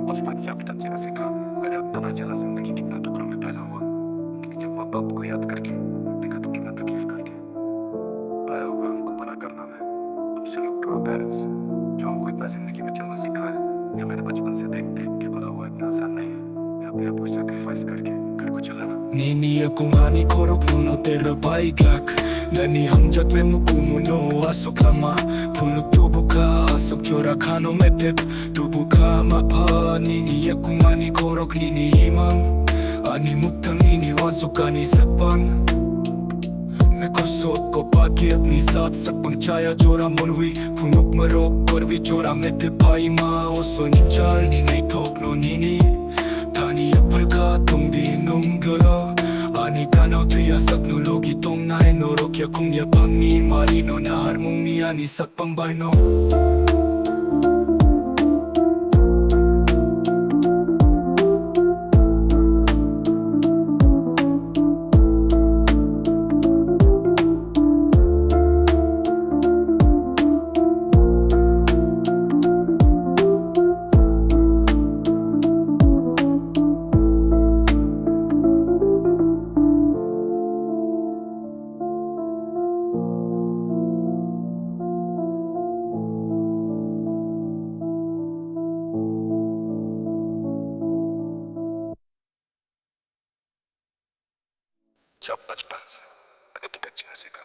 बचपन से अब तक जीना सीखा। मैंने अब पता चला जिंदगी कितना टुकड़ों में फैला हुआ। लेकिन जब वक्त को याद करके देखा तो कितना तकलीफ करके आया हुआ हमको बड़ा करना है। अब सैल्यूट टू आवर पेरेंट्स जो हमको इतना जिंदगी में चलना सिखाया। ये मैंने बचपन से देख देख के बड़ा हुआ, इतना आसान नहीं है अपने आप को सैक्रिफाइस करके घर को चलाना। Nini akong ani korok puno terabay glak Nani hamjat me mukumuno asok lama Puno tubo ka asok chora kano me pep Tubo ka mapa Nini akong ani korok nini imang Ani muktang nini wasok ani sakpan मैं खुशोत को पाके अपनी साथ सब पंचाया जोरा मुनवी पुनुक मरो परवी जोरा में ते भाई माँ ओ सोनी चालनी नहीं थोकनो नीनी तानी अपल का तुम दी नुंगलो आनी तानो तुया सब नुलोगी तुम नाय नोरो क्या कुंया पंगी मारी नो नहर मुंगी आनी सब पंग बाय नो जब बचपन से मैंने भी जीना सीखा।